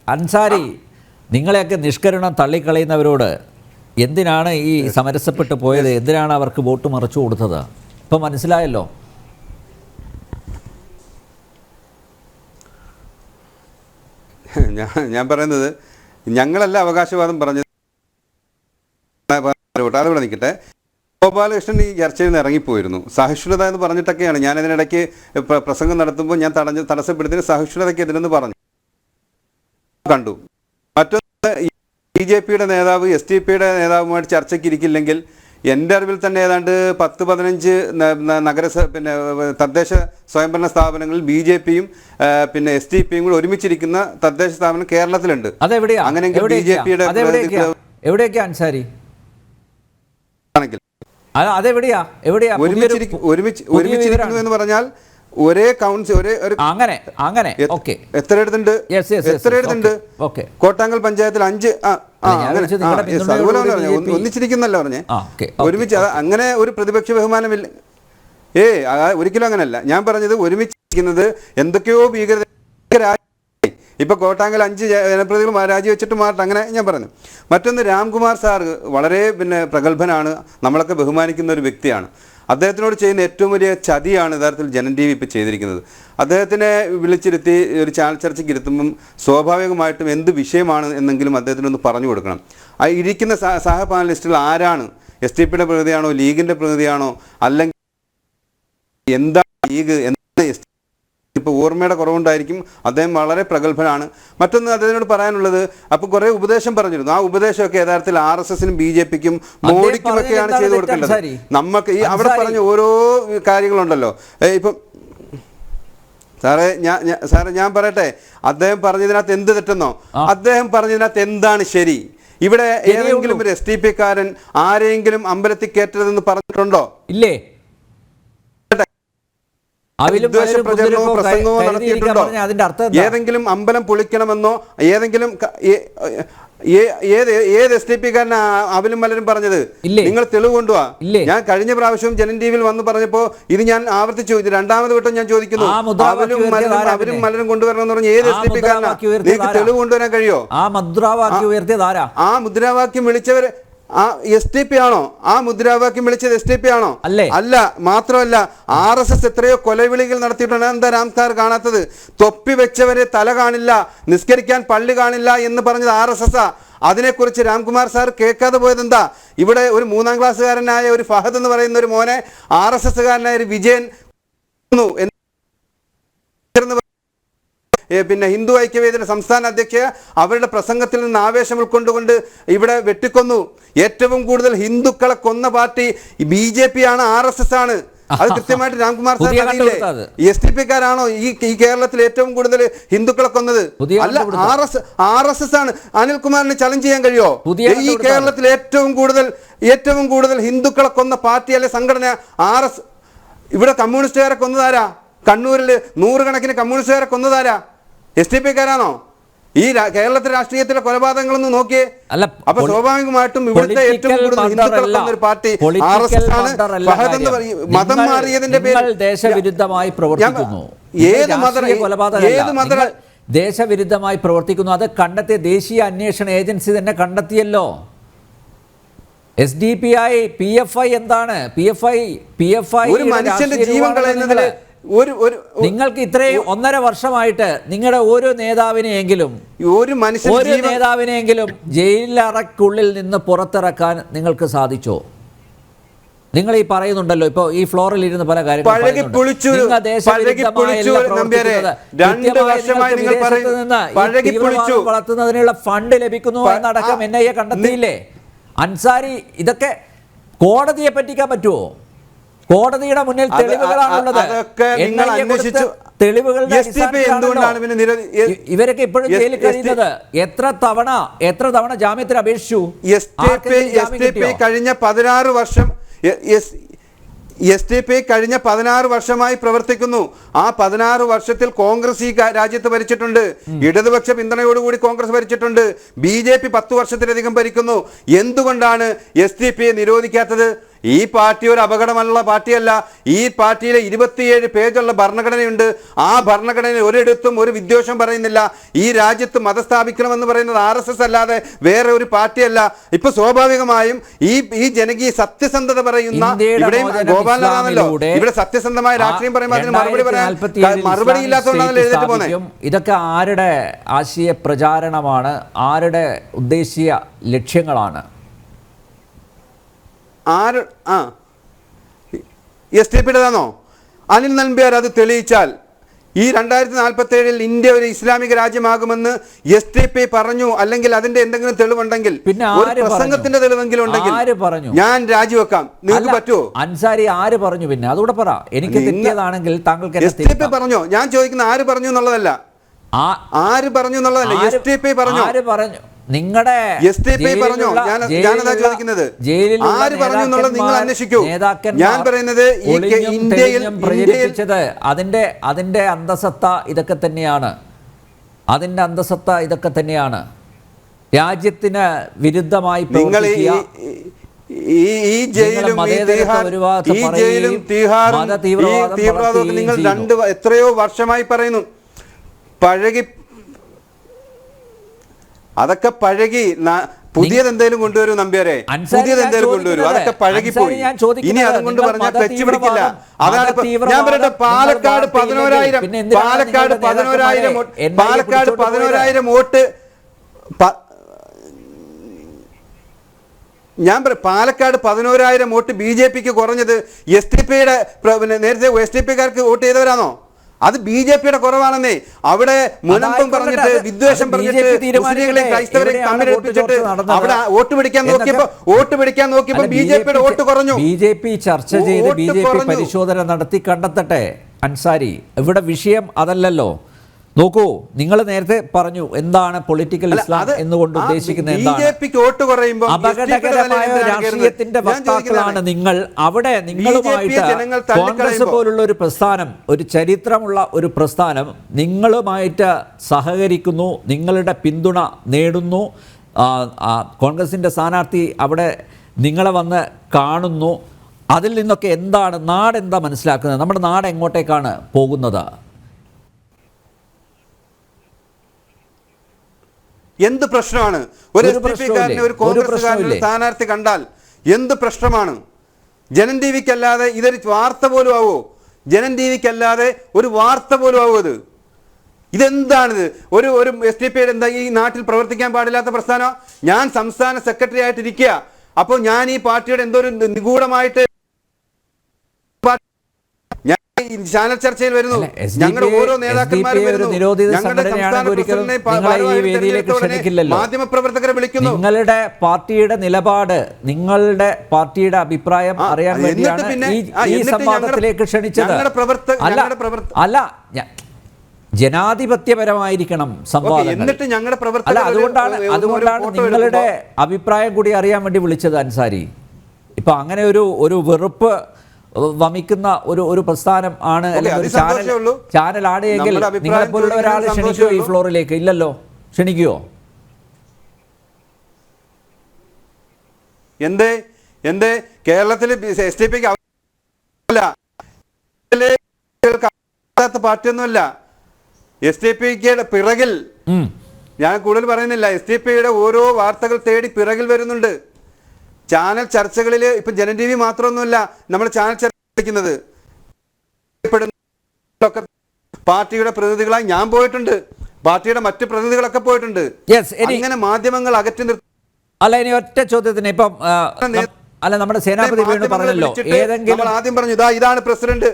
അൻസാരി, നിങ്ങളെയൊക്കെ നിഷ്കരുണം തള്ളിക്കളയുന്നവരോട് എന്തിനാണ് ഈ സമരസപ്പെട്ട് പോയത്? എന്തിനാണ് അവർക്ക് വോട്ട് മറിച്ചു കൊടുത്തത്? ഇപ്പം മനസ്സിലായല്ലോ. ഞാൻ പറയുന്നത് ഞങ്ങളല്ല അവകാശവാദം പറഞ്ഞത്. അതിവിടെ നിൽക്കട്ടെ. ഗോപാലകൃഷ്ണൻ ഈ ചർച്ചയിൽ നിന്ന് ഇറങ്ങിപ്പോയിരുന്നു. സഹിഷ്ണുത എന്ന് പറഞ്ഞിട്ടൊക്കെയാണ് ഞാൻ അതിനിടയ്ക്ക് പ്രസംഗം നടത്തുമ്പോൾ ഞാൻ തടസ്സപ്പെടുത്തിന് സഹിഷ്ണുതയ്ക്ക് എതിരെന്ന് പറഞ്ഞു കണ്ടു. മറ്റൊന്ന്, BJPയുടെ നേതാവ് STPയുടെ നേതാവുമായിട്ട് ചർച്ചയ്ക്ക് ഇരിക്കില്ലെങ്കിൽ എൻ്റെ അറിവിൽ തന്നെ ഏതാണ്ട് 10-15 തദ്ദേശ സ്വയംഭരണ സ്ഥാപനങ്ങളിൽ BJPയും STPയും കൂടി ഒരുമിച്ചിരിക്കുന്ന തദ്ദേശ സ്ഥാപനം കേരളത്തിലുണ്ട്. അങ്ങനെയെങ്കിൽ BJPയുടെ എവിടെയൊക്കെയാ അൻസാരി? ഒരുമിച്ചിരിക്കുന്നു എന്ന് പറഞ്ഞാൽ ഒരേ കൗൺസിൽ എത്ര എഴുതുന്നുണ്ട്? കോട്ടാങ്കൽ പഞ്ചായത്തിൽ 5 ഒന്നിച്ചിരിക്കുന്നല്ലോ പറഞ്ഞേ. ഒരുമിച്ച് അങ്ങനെ ഒരു പ്രതിപക്ഷ ബഹുമാനമില്ല. ഒരിക്കലും അങ്ങനെയല്ല. ഞാൻ പറഞ്ഞത് ഒരുമിച്ചിരിക്കുന്നത് എന്തൊക്കെയോ ഭീകരത. ഇപ്പൊ കോട്ടാങ്കൽ 5 ജനപ്രതിനിധികൾ രാജിവെച്ചിട്ട് മാറട്ടെ, അങ്ങനെ ഞാൻ പറഞ്ഞു. മറ്റൊന്ന്, രാംകുമാർ സാർ വളരെ പ്രഗത്ഭനാണ്, നമ്മളൊക്കെ ബഹുമാനിക്കുന്ന ഒരു വ്യക്തിയാണ്. അദ്ദേഹത്തിനോട് ചെയ്യുന്ന ഏറ്റവും വലിയ ചതിയാണ് യഥാർത്ഥത്തിൽ ജനം TV ഇപ്പോൾ ചെയ്തിരിക്കുന്നത്. അദ്ദേഹത്തിനെ വിളിച്ചിരുത്തി ഒരു ചാനൽ ചർച്ചയ്ക്ക് ഇരുത്തുമ്പം സ്വാഭാവികമായിട്ടും എന്ത് വിഷയമാണ് എന്നെങ്കിലും അദ്ദേഹത്തിനൊന്ന് പറഞ്ഞു കൊടുക്കണം. ആ ഇരിക്കുന്ന സഹ പാനലിസ്റ്റുകൾ ആരാണ്? STPയുടെ പ്രതിനിധിയാണോ, ലീഗിൻ്റെ പ്രതിനിധിയാണോ, അല്ലെങ്കിൽ എന്താണ് ലീഗ്, എന്താണ് ഇപ്പോൾ ഓർമ്മയുടെ കുറവുണ്ടായിരിക്കും. അദ്ദേഹം വളരെ പ്രഗത്ഭനാണ്. മറ്റൊന്ന് അദ്ദേഹത്തിനോട് പറയാനുള്ളത്, അപ്പോൾ കുറേ ഉപദേശം പറഞ്ഞിരുന്നു. ആ ഉപദേശമൊക്കെ യഥാർത്ഥത്തിൽ RSSനും BJPക്കും മോഡിക്കും ഒക്കെയാണ് ചെയ്തു കൊടുക്കേണ്ടത്. നമുക്ക് ഈ അവിടെ പറഞ്ഞ ഓരോ കാര്യങ്ങളുണ്ടല്ലോ. ഇപ്പം സാറേ ഞാൻ പറയട്ടെ, അദ്ദേഹം പറഞ്ഞതിനകത്ത് എന്ത് തെറ്റെന്നോ? അദ്ദേഹം പറഞ്ഞതിനകത്ത് എന്താണ് ശരി? ഇവിടെ ഏതെങ്കിലും ഒരു STPക്കാരൻ ആരെങ്കിലും അമ്പലത്തിൽ കയറ്റരുതെന്ന് പറഞ്ഞിട്ടുണ്ടോ? ഇല്ലേ? പ്രചരണമോ പ്രസംഗമോ നടത്തിയിട്ടുണ്ടോ? ഏതെങ്കിലും അമ്പലം പൊളിക്കണമെന്നോ ഏതെങ്കിലും ഏത് STPക്കാരനാ അവലും മലരും പറഞ്ഞത്? നിങ്ങൾ തെളിവ് കൊണ്ടുവാ. ഞാൻ കഴിഞ്ഞ പ്രാവശ്യം ജനം TVയിൽ വന്ന് പറഞ്ഞപ്പോ ഇത് ഞാൻ ആവർത്തിച്ചു, രണ്ടാമത് വട്ടം ഞാൻ ചോദിക്കുന്നു, അവരും മലരും കൊണ്ടുവരണമെന്ന് പറഞ്ഞ ഏത് STPക്കാരനാ? നിങ്ങൾക്ക് തെളിവ് കൊണ്ടുവരാൻ കഴിയോ? ആ മുദ്രാവാക്യം വിളിച്ചവര് STP ആണോ? ആ മുദ്രാവാക്യം വിളിച്ചത് STP ആണോ? അല്ല. മാത്രമല്ല RSS എത്രയോ കൊലവിളികൾ നടത്തിയിട്ടുണ്ട്. എന്താ രാംസാർ കാണാത്തത്? തൊപ്പി വെച്ചവരെ തല കാണില്ല, നിസ്കരിക്കാൻ പള്ളി കാണില്ല എന്ന് പറഞ്ഞത് RSS. അതിനെക്കുറിച്ച് രാംകുമാർ സാർ കേൾക്കാതെ പോയത് എന്താ? ഇവിടെ ഒരു 3ാം ക്ലാസ്സുകാരനായ ഒരു ഫഹദ് എന്ന് പറയുന്ന ഒരു മോനെ RSSകാരനായ ഒരു വിജയൻ ഹിന്ദു ഐക്യവേദിയുടെ സംസ്ഥാന അധ്യക്ഷ അവരുടെ പ്രസംഗത്തിൽ നിന്ന് ആവേശം ഉൾക്കൊണ്ടുകൊണ്ട് ഇവിടെ വെട്ടിക്കൊന്നു. ഏറ്റവും കൂടുതൽ ഹിന്ദുക്കളെ കൊന്ന പാർട്ടി BJP ആണ്, RSS ആണ്. അത് കൃത്യമായിട്ട് രാംകുമാർ സാർ അറിയില്ലേ? STPക്കാരാണോ ഈ കേരളത്തിൽ ഏറ്റവും കൂടുതൽ ഹിന്ദുക്കളെ കൊന്നത്? അല്ല, RSS ആണ്. അനിൽകുമാറിന് ചലഞ്ച് ചെയ്യാൻ കഴിയോ? ഈ കേരളത്തിൽ ഏറ്റവും കൂടുതൽ ഹിന്ദുക്കളെ കൊന്ന പാർട്ടി അല്ലെ സംഘടന RSS. ഇവിടെ കമ്മ്യൂണിസ്റ്റുകാരെ കൊന്നതാരാ? കണ്ണൂരിൽ 100 കണക്കിന് കമ്മ്യൂണിസ്റ്റുകാരെ കൊന്നതാരാ? STPക്കാരാണോ? ഈ കേരളത്തിലെ രാഷ്ട്രീയത്തിലെ കൊലപാതകങ്ങളൊന്നും നോക്കിയേ. അപ്പൊ സ്വാഭാവികമായിട്ടും ഇവിടുത്തെ ഏറ്റവും കൂടുതൽ ഹിന്ദുക്കളെ കൊന്ന ഒരു പാർട്ടി RSS ആണ്. മതം മാറിയതിന്റെ പേരിൽ ദേശവിരുദ്ധമായി പ്രവർത്തിക്കുന്നു. ദേശവിരുദ്ധമായി പ്രവർത്തിക്കുന്നു. അത് കണ്ടെത്തിയ ദേശീയ അന്വേഷണ ഏജൻസി തന്നെ കണ്ടെത്തിയല്ലോ. SDPI PFI എന്താണ്? PFI ഒരു മനുഷ്യന്റെ ജീവൻ കളയുന്നതിൽ നിങ്ങൾക്ക് ഇത്രയും 1.5 വർഷമായിട്ട് നിങ്ങളുടെ ഓരോ നേതാവിനെയെങ്കിലും ജയിലറയ്ക്കുള്ളിൽ നിന്ന് പുറത്തിറക്കാൻ നിങ്ങൾക്ക് സാധിച്ചോ? നിങ്ങൾ ഈ പറയുന്നുണ്ടല്ലോ, ഇപ്പൊ ഈ ഫ്ലോറിൽ ഇരുന്ന് പല കാര്യങ്ങളും വളർത്തുന്നതിനുള്ള ഫണ്ട് ലഭിക്കുന്നു എന്നടക്കം NIA കണ്ടെത്തിയില്ലേ? അൻസാരി, ഇതൊക്കെ കോടതിയെ പറ്റിക്കാൻ പറ്റുമോ? കോടതിയുടെ മുന്നിൽ തെളിവുകളാണുള്ളത്. ഇവരൊക്കെ ഇപ്പോഴും ജയിലിൽ കഴിയുന്നത്. എത്ര തവണ ജാമ്യത്തിന് അപേക്ഷിച്ചു? കഴിഞ്ഞ 16 വർഷം STPI കഴിഞ്ഞ 16 വർഷമായി പ്രവർത്തിക്കുന്നു. ആ 16 വർഷത്തിൽ കോൺഗ്രസ് ഈ രാജ്യത്ത് ഭരിച്ചിട്ടുണ്ട്. ഇടതുപക്ഷ പിന്തുണയോടുകൂടി കോൺഗ്രസ് ഭരിച്ചിട്ടുണ്ട്. BJP 10 വർഷത്തിലധികം ഭരിക്കുന്നു. എന്തുകൊണ്ടാണ് STPI നിരോധിക്കാത്തത്? ഈ പാർട്ടി ഒരു അപകടമുള്ള പാർട്ടിയല്ല. ഈ പാർട്ടിയിലെ 27 പേജുള്ള ഭരണഘടനയുണ്ട്. ആ ഭരണഘടനയിൽ ഒരിടത്തും ഒരു വിദ്വേഷം പറയുന്നില്ല. ഈ രാജ്യത്ത് മതം സ്ഥാപിക്കണമെന്ന് പറയുന്നത് RSS അല്ലാതെ വേറെ ഒരു പാർട്ടിയല്ല. ഇപ്പൊ സ്വാഭാവികമായും ഈ ജനകീയ സത്യസന്ധത പറയുന്ന ഇവിടെയും ഗോപാലനാണല്ലോ ഇവിടെ സത്യസന്ധമായ രാഷ്ട്രീയം പറയുമ്പോൾ അതിന് മറുപടി പറയാൻ മറുപടി ഇല്ലാത്തതുകൊണ്ടാണല്ലോ എഴുതിട്ട് പോകുന്നത്. ഇതൊക്കെ ആരുടെ ആശയ പ്രചാരണമാണ്? ആരുടെ ഉദ്ദേശീയ ലക്ഷ്യങ്ങളാണ്? STPയുടേതാണോ? അനിൽ നമ്പ്യാർ അത് തെളിയിച്ചാൽ ഈ 2047 ഇന്ത്യ ഒരു ഇസ്ലാമിക രാജ്യമാകുമെന്ന് STP പറഞ്ഞു, അല്ലെങ്കിൽ അതിന്റെ എന്തെങ്കിലും തെളിവുണ്ടെങ്കിൽ, ഒരു പ്രസംഗത്തിന്റെ തെളിവെങ്കിലും ഉണ്ടെങ്കിൽ ഞാൻ രാജിവെക്കാം. നിങ്ങൾക്ക് പറ്റുമോ? അൻസാരി ആര് പറഞ്ഞു? പിന്നെ അതുകൂടെ പറ. എനിക്ക് തെറ്റിയതാണെങ്കിൽ താങ്കൾക്ക് STP പറഞ്ഞോ? ഞാൻ ചോദിക്കുന്ന ആര് പറഞ്ഞു എന്നുള്ളതല്ല, ആര് പറഞ്ഞു എന്നുള്ളതല്ല. STP പറഞ്ഞു. ആര് പറഞ്ഞു? നിങ്ങളുടെ STP പറഞ്ഞോ? ഞാനതാ ചോദിക്കുന്നത്. ആര് പറഞ്ഞു എന്നുള്ളത് നിങ്ങൾ അന്വേഷിക്കൂ. ഞാൻ പറയുന്നത് ഇന്ത്യയിൽ പ്രചരിപ്പിച്ചത് അതിന്റെ അന്തസത്ത ഇതൊക്കെ തന്നെയാണ്. അതിന്റെ അന്തസത്ത ഇതൊക്കെ തന്നെയാണ്. രാജ്യത്തിന് വിരുദ്ധമായി നിങ്ങൾ ഈ ജയിലും തീവ്രവാദവും നിങ്ങൾ എത്രയോ വർഷമായി പറയുന്നു. അതൊക്കെ പഴകി. പുതിയത് എന്തെങ്കിലും കൊണ്ടുവരും നമ്പ്യാരെ, പുതിയത് എന്തെങ്കിലും കൊണ്ടുവരും. അതൊക്കെ പഴകിപ്പോയി. ഇനി അതുകൊണ്ട് പറഞ്ഞാൽ ക്ലച്ച് പിടിക്കില്ല. അതാണ് ഞാൻ പറയട്ടെ. പാലക്കാട് 11,000 വോട്ട്. ഞാൻ പാലക്കാട് 11,000 വോട്ട് BJPക്ക് കുറഞ്ഞത് STPയുടെ നേരത്തെ STPക്കാർക്ക് വോട്ട് ചെയ്തവരാണോ? അത് BJPയുടെ കുറവാണെന്നേ. അവിടെ മുനമ്പം പറഞ്ഞിട്ട് വിദ്വേഷം പറഞ്ഞിട്ട് മുസ്ലിങ്ങളെയും ക്രൈസ്തവരെയും തമ്മിലെടുപ്പിച്ചിട്ട് അവിടെ വോട്ട് പിടിക്കാൻ നോക്കിയപ്പോൾ BJPയുടെ വോട്ട് കുറഞ്ഞു. BJP ചർച്ച ചെയ്ത് BJP പരിശോധന നടത്തി കണ്ടെത്തട്ടെ അൻസാരി. ഇവിടെ വിഷയം അതല്ലല്ലോ. നോക്കൂ, നിങ്ങൾ നേരത്തെ പറഞ്ഞു എന്താണ് പൊളിറ്റിക്കൽ ഇസ്ലാം എന്നുകൊണ്ട് ഉദ്ദേശിക്കുന്നത് എന്താണ്? അപകടകരമായ രാഷ്ട്രീയത്തിന്റെ വക്താക്കളാണ് നിങ്ങൾ. അവിടെ നിങ്ങളുമായിട്ട് കോൺഗ്രസ് പോലുള്ള ഒരു പ്രസ്ഥാനം, ഒരു ചരിത്രമുള്ള ഒരു പ്രസ്ഥാനം നിങ്ങളുമായിട്ട് സഹകരിക്കുന്നു, നിങ്ങളുടെ പിന്തുണ നേടുന്നു. കോൺഗ്രസിൻ്റെ സ്ഥാനാർത്ഥി അവിടെ നിങ്ങളെ വന്ന് കാണുന്നു. അതിൽ നിന്നൊക്കെ എന്താണ് നാടെന്താ മനസ്സിലാക്കുന്നത്? നമ്മുടെ നാട് എങ്ങോട്ടേക്കാണ് പോകുന്നത്? എന്ത് പ്രശ്നമാണ്? ഒരു STPക്കാരനെ ഒരു കോൺഗ്രസ്സുകാരനെ സ്ഥാനാർത്ഥി കണ്ടാൽ എന്ത് പ്രശ്നമാണ്? ജനം TVക്കല്ലാതെ ഇതൊരു വാർത്ത പോലും ആവോ? ജനം TVക്കല്ലാതെ ഒരു വാർത്ത പോലും ആവോ? ഇതെന്താണിത്? ഒരു STPയുടെ എന്താ ഈ നാട്ടിൽ പ്രവർത്തിക്കാൻ പാടില്ലാത്ത പ്രസ്ഥാനം? ഞാൻ സംസ്ഥാന സെക്രട്ടറി ആയിട്ടിരിക്കുക. അപ്പോൾ ഞാൻ ഈ പാർട്ടിയുടെ എന്തോ ഒരു നിഗൂഢമായിട്ട് ചാനൽ ചർച്ചയിൽ വരുന്നു. ഞങ്ങളുടെ ഓരോ നേതാക്കന്മാരും മാധ്യമപ്രവർത്തകരെ വിളിക്കുന്നു. നിങ്ങളുടെ പാർട്ടിയുടെ നിലപാട്, നിങ്ങളുടെ പാർട്ടിയുടെ അഭിപ്രായം അറിയാൻ വേണ്ടിയാണ് ഈ സംവാദത്തിലേക്ക് ക്ഷണിച്ചത്. അല്ല, ജനാധിപത്യപരമായിരിക്കണം സംവാദം. അതുകൊണ്ടാണ് നിങ്ങളുടെ അഭിപ്രായം കൂടി അറിയാൻ വേണ്ടി വിളിച്ചത് അൻസാരി. ഇപ്പൊ അങ്ങനെ ഒരു വെറുപ്പ് വമിക്കുന്ന ഒരു പ്രസ്ഥാനം ആണ്, അല്ലെങ്കിൽ ചാനലാണ് എങ്കിൽ നിങ്ങളെപ്പോലുള്ള ഒരാൾ ക്ഷണിക്കുമോ ഈ ഫ്ലോറിലേക്ക്? ഇല്ലല്ലോ. ക്ഷണിക്കുമോ? എന്തേ കേരളത്തിൽ STPക്ക് പാർട്ടിയൊന്നുമല്ല. STPയുടെ പിറകിൽ ഞാൻ കൂടുതൽ പറയുന്നില്ല. STPയുടെ ഓരോ വാർത്തകൾ തേടി പിറകിൽ വരുന്നുണ്ട്. ചാനൽ ചർച്ചകളിൽ ഇപ്പൊ ജനം TV മാത്രമൊന്നുമല്ല നമ്മൾ ചാനൽ ചർച്ച പാർട്ടിയുടെ പ്രതിനിധികളായി ഞാൻ പോയിട്ടുണ്ട്, പാർട്ടിയുടെ മറ്റു പ്രതിനിധികളൊക്കെ പോയിട്ടുണ്ട്. അങ്ങനെ മാധ്യമങ്ങൾ അകറ്റി നിർത്തി. അല്ല, ഇനി ഒറ്റ ചോദ്യത്തിന് ഇപ്പം നമ്മുടെ സേനാപതി വേണു പറഞ്ഞല്ലോ, ആദ്യം പറഞ്ഞു ഇതാണ് പ്രസിഡന്റ്.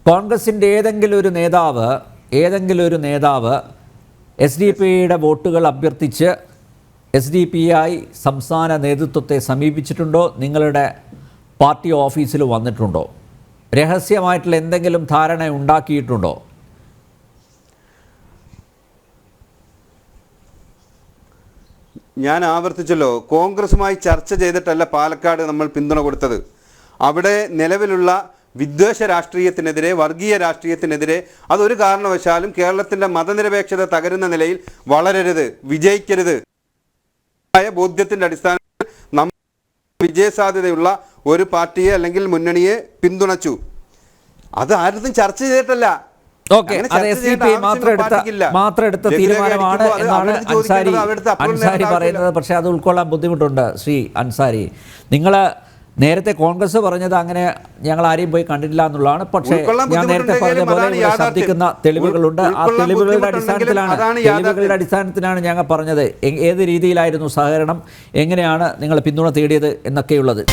കോൺഗ്രസിന്റെ ഏതെങ്കിലും ഒരു നേതാവ് SDPയുടെ വോട്ടുകൾ അഭ്യർത്ഥിച്ച് SDPI സംസ്ഥാന നേതൃത്വത്തെ സമീപിച്ചിട്ടുണ്ടോ? നിങ്ങളുടെ പാർട്ടി ഓഫീസിൽ വന്നിട്ടുണ്ടോ? രഹസ്യമായിട്ടുള്ള എന്തെങ്കിലും ധാരണ ഉണ്ടാക്കിയിട്ടുണ്ടോ? ഞാൻ ആവർത്തിച്ചല്ലോ, കോൺഗ്രസുമായി ചർച്ച ചെയ്തിട്ടല്ല പാലക്കാട് നമ്മൾ പിന്തുണ കൊടുത്തത്. അവിടെ നിലവിലുള്ള വിദ്വേഷ രാഷ്ട്രീയത്തിനെതിരെ, വർഗീയ രാഷ്ട്രീയത്തിനെതിരെ അതൊരു കാരണവശാലും കേരളത്തിൻ്റെ മതനിരപേക്ഷത തകരുന്ന നിലയിൽ വളരരുത്, വിജയിക്കരുത്. ബോധ്യത്തിന്റെ അടിസ്ഥാനത്തിൽ നമ്മൾ വിജയസാധ്യതയുള്ള ഒരു പാർട്ടിയെ അല്ലെങ്കിൽ മുന്നണിയെ പിന്തുണച്ചു. അത് ആരും ചർച്ച ചെയ്തിട്ടല്ല. ഓക്കെ, അത് SDPI മാത്രം എടുത്ത തീരുമാനമാണ് എന്നാണ് അൻസാരി പറയുന്നത്. പക്ഷേ അത് ഉൾക്കൊള്ളാൻ ബുദ്ധിമുട്ടുണ്ട്. ശ്രീ അൻസാരി, നിങ്ങൾ നേരത്തെ കോൺഗ്രസ് പറഞ്ഞത് അങ്ങനെ ഞങ്ങൾ ആരെയും പോയി കണ്ടിട്ടില്ല എന്നുള്ളതാണ്. പക്ഷേ ഞാൻ നേരത്തെ പറഞ്ഞ പോലെ ഇവിടെ ശബ്ദിക്കുന്ന തെളിവുകളുണ്ട്. ആ തെളിവുകളുടെ അടിസ്ഥാനത്തിലാണ് ഞങ്ങൾ പറഞ്ഞത് ഏത് രീതിയിലായിരുന്നു സഹകരണം, എങ്ങനെയാണ് നിങ്ങൾ പിന്തുണ തേടിയത് എന്നൊക്കെയുള്ളത്.